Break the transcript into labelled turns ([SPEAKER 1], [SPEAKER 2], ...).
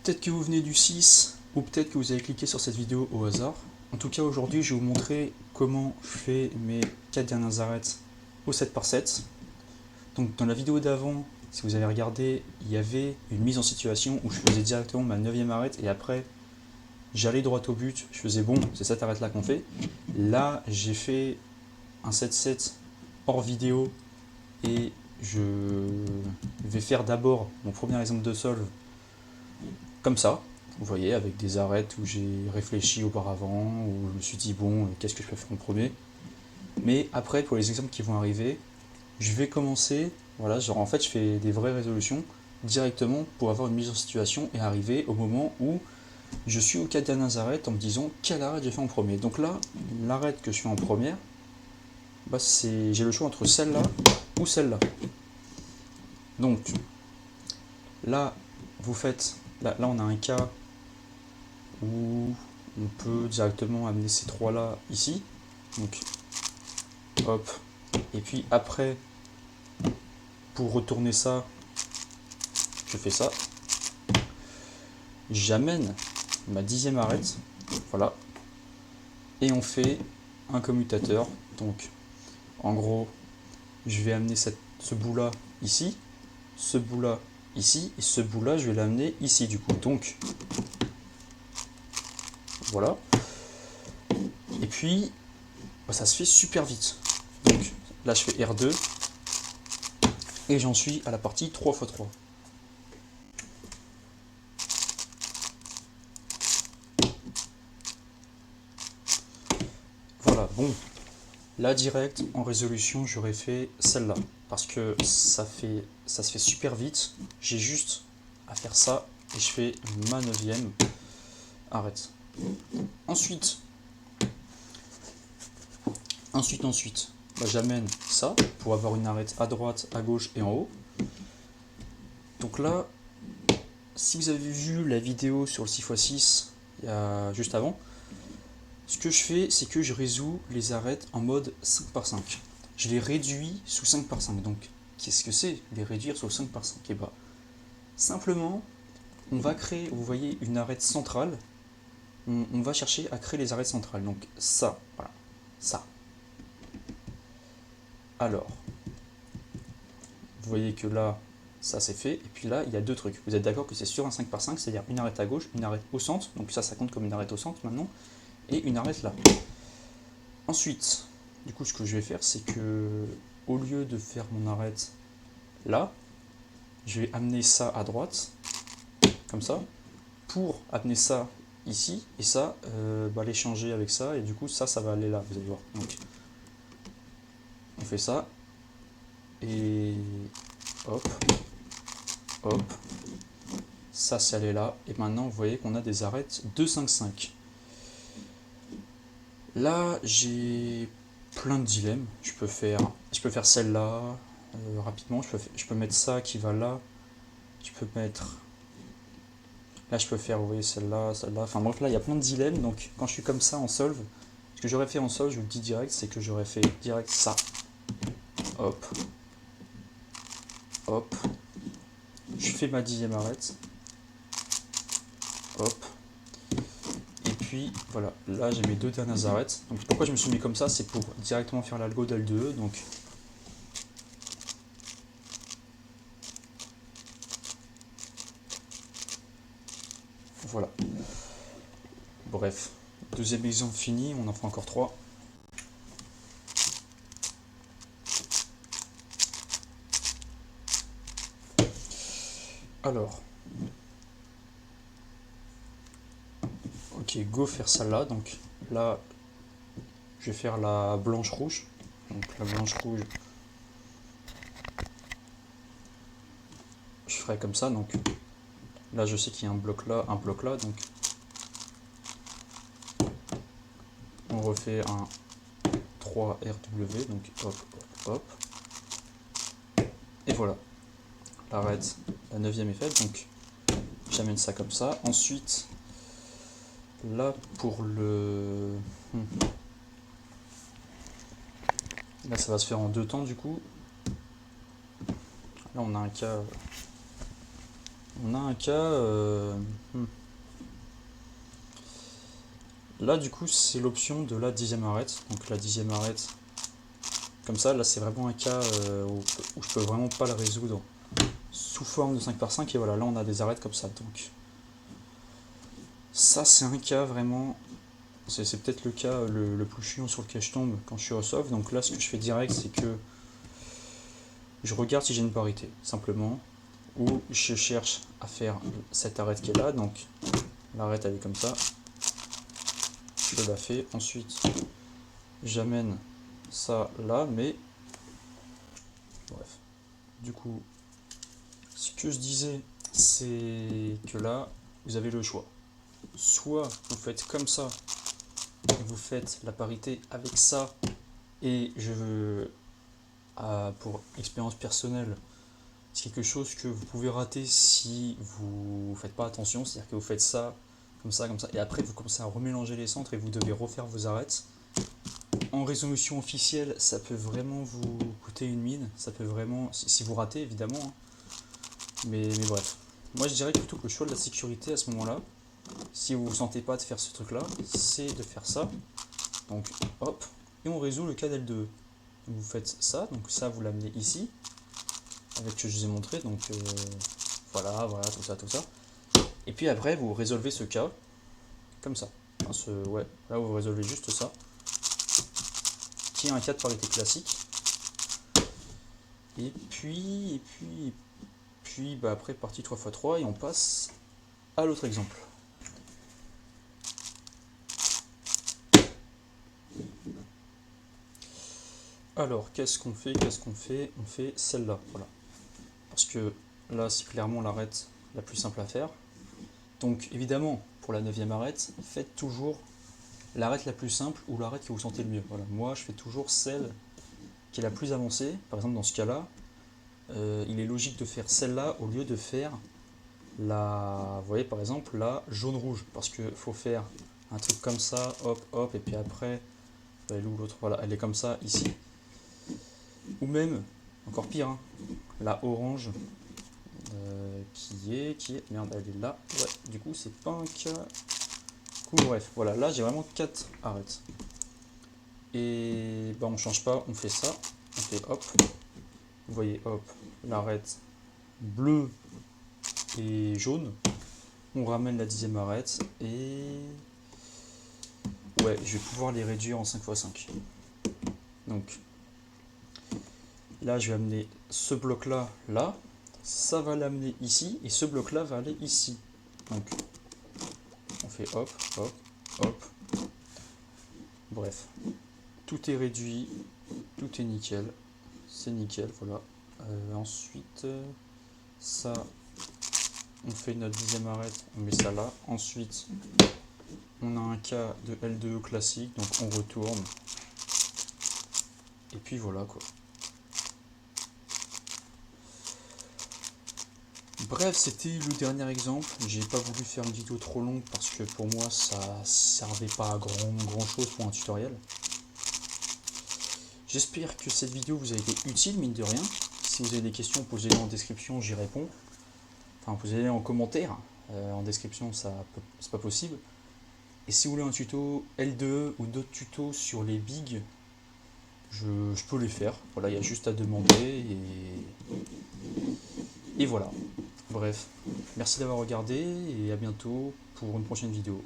[SPEAKER 1] Peut-être que vous venez du 6, ou peut-être que vous avez cliqué sur cette vidéo au hasard. En tout cas, aujourd'hui, je vais vous montrer comment je fais mes 4 dernières arêtes au 7x7. Donc, dans la vidéo d'avant, si vous avez regardé, il y avait une mise en situation où je faisais directement ma 9e arête et après, j'allais droit au but. Je faisais bon, c'est cette arête-là qu'on fait. Là, j'ai fait un 7-7 hors vidéo et je vais faire d'abord mon premier exemple de solve comme ça, vous voyez, avec des arêtes où j'ai réfléchi auparavant, où je me suis dit, bon, qu'est-ce que je peux faire en premier. Mais après, pour les exemples qui vont arriver, je vais commencer, voilà, genre en fait, je fais des vraies résolutions directement pour avoir une mise en situation et arriver au moment où je suis aux 4 dernières arêtes en me disant quelle arête j'ai fait en premier. Donc là, l'arête que je fais en première, bah j'ai le choix entre celle-là ou celle-là. Donc là, vous faites, là on a un cas où on peut directement amener ces trois là ici, donc hop, et puis après pour retourner ça, je fais ça, j'amène ma 10e arête, voilà, et on fait un commutateur. Donc en gros, je vais amener ce bout là ici, ce bout là ici, et ce bout là je vais l'amener ici du coup, donc voilà. Et puis ça se fait super vite. Donc là je fais R2 et j'en suis à la partie 3x3. Voilà, bon, là direct en résolution j'aurais fait celle-là parce que ça se fait super vite. J'ai juste à faire ça et je fais ma 9e arrête. Ensuite, bah, j'amène ça pour avoir une arête à droite, à gauche et en haut. Donc là, si vous avez vu la vidéo sur le 6x6 juste avant, ce que je fais, c'est que je résous les arêtes en mode 5x5. Je les réduis sous 5x5. Donc, qu'est-ce que c'est les réduire sous 5x5? Et bah, simplement, on va créer, vous voyez, une arête centrale. On va chercher à créer les arêtes centrales. Donc, ça, voilà, ça. Alors, vous voyez que là, ça c'est fait. Et puis là, il y a deux trucs. Vous êtes d'accord que c'est sur un 5x5, c'est-à-dire une arête à gauche, une arête au centre. Donc ça compte comme une arête au centre maintenant. Et une arête là. Ensuite, du coup, ce que je vais faire, c'est que au lieu de faire mon arête là, je vais amener ça à droite, comme ça, pour amener ça ici, et ça, l'échanger avec ça, et du coup, ça va aller là, vous allez voir. Donc, on fait ça, et hop, hop, ça c'est allé là, et maintenant, vous voyez qu'on a des arêtes 2, 5, 5. Là, j'ai plein de dilemmes. Je peux faire celle-là rapidement. Je peux mettre ça qui va là. Je peux mettre. Là, je peux faire, vous voyez, celle-là, celle-là. Enfin bref, là, il y a plein de dilemmes. Donc, quand je suis comme ça en solve, ce que j'aurais fait en solve, je vous le dis direct, c'est que j'aurais fait direct ça. Hop. Hop. Je fais ma 10e arête. Hop. Et puis, voilà. Là, j'ai mes deux dernières arêtes. Donc, pourquoi je me suis mis comme ça, c'est pour directement faire l'algo d'L2E. Donc, voilà. Bref, deuxième exemple fini, on en fera encore 3. Alors, ok, go faire celle-là. Donc là, je vais faire la blanche-rouge. Donc la blanche-rouge, je ferai comme ça. Donc là, je sais qu'il y a un bloc là, un bloc là. Donc on refait un 3RW. Donc hop, hop, hop. Et voilà, l'arête, la 9e est faite. Donc j'amène ça comme ça. Ensuite, là pour le... Là, ça va se faire en deux temps du coup. Là, on a un cas on a un cas... Là, du coup, c'est l'option de la 10e arête. Donc la 10e arête, comme ça, là, c'est vraiment un cas où je peux vraiment pas le résoudre sous forme de 5 par 5. Et voilà, là, on a des arêtes comme ça. Donc ça, c'est un cas vraiment... C'est peut-être le cas le plus chiant sur lequel je tombe quand je suis au soft. Donc là, ce que je fais direct, c'est que je regarde si j'ai une parité, simplement. Ou je cherche à faire cette arête qui est là. Donc l'arête, elle est comme ça. Je la fais. Ensuite, j'amène ça là, mais... Bref. Du coup, ce que je disais, c'est que là, vous avez le choix. Soit vous faites comme ça, et vous faites la parité avec ça, et je veux, pour expérience personnelle, c'est quelque chose que vous pouvez rater si vous faites pas attention, c'est-à-dire que vous faites ça, comme ça, et après vous commencez à remélanger les centres et vous devez refaire vos arêtes. En résolution officielle, ça peut vraiment vous coûter une mine, ça peut vraiment, si vous ratez évidemment, hein. Mais bref. Moi je dirais plutôt que le choix de la sécurité à ce moment-là, si vous ne vous sentez pas de faire ce truc-là, c'est de faire ça. Donc hop, et on résout le cas d'L2. Vous faites ça, donc ça vous l'amenez ici, avec ce que je vous ai montré, donc voilà, tout ça. Et puis après vous résolvez ce cas, comme ça. Enfin, ouais, là vous résolvez juste ça, qui est un cas de parité classique. Et puis bah après partie 3x3 et on passe à l'autre exemple. Alors, qu'est-ce qu'on fait? On fait celle-là, voilà. Parce que là, c'est clairement l'arête la plus simple à faire. Donc, évidemment, pour la 9e arête, faites toujours l'arête la plus simple ou l'arête que vous sentez le mieux. Voilà. Moi, je fais toujours celle qui est la plus avancée. Par exemple, dans ce cas-là, il est logique de faire celle-là au lieu de faire la, vous voyez, par exemple, la jaune-rouge. Parce qu'il faut faire un truc comme ça, hop, hop, et puis après, elle est où l'autre? Voilà, elle est comme ça, ici. Ou même, encore pire, hein, la orange qui est... Merde, elle est là. Ouais, du coup, c'est pas un cas... Cool, bref, voilà, là, j'ai vraiment 4 arêtes. Et bah, on change pas, on fait ça. On fait hop. Vous voyez, hop, l'arête bleue et jaune. On ramène la 10e arête et... Ouais, je vais pouvoir les réduire en 5x5. Donc, là, je vais amener ce bloc-là, là. Ça va l'amener ici, et ce bloc-là va aller ici. Donc, on fait hop, hop, hop. Bref, tout est réduit, tout est nickel. C'est nickel, voilà. Ensuite, ça, on fait notre 10e arête, on met ça là. Ensuite, on a un cas de L2E classique, donc on retourne. Et puis voilà, quoi. Bref, c'était le dernier exemple. J'ai pas voulu faire une vidéo trop longue parce que pour moi ça servait pas à grand chose pour un tutoriel. J'espère que cette vidéo vous a été utile, mine de rien. Si vous avez des questions, posez-les en description, j'y réponds. Enfin, posez-les en commentaire. En description, c'est pas possible. Et si vous voulez un tuto L2E ou d'autres tutos sur les bigs, je peux les faire. Voilà, il y a juste à demander et voilà. Bref, merci d'avoir regardé et à bientôt pour une prochaine vidéo.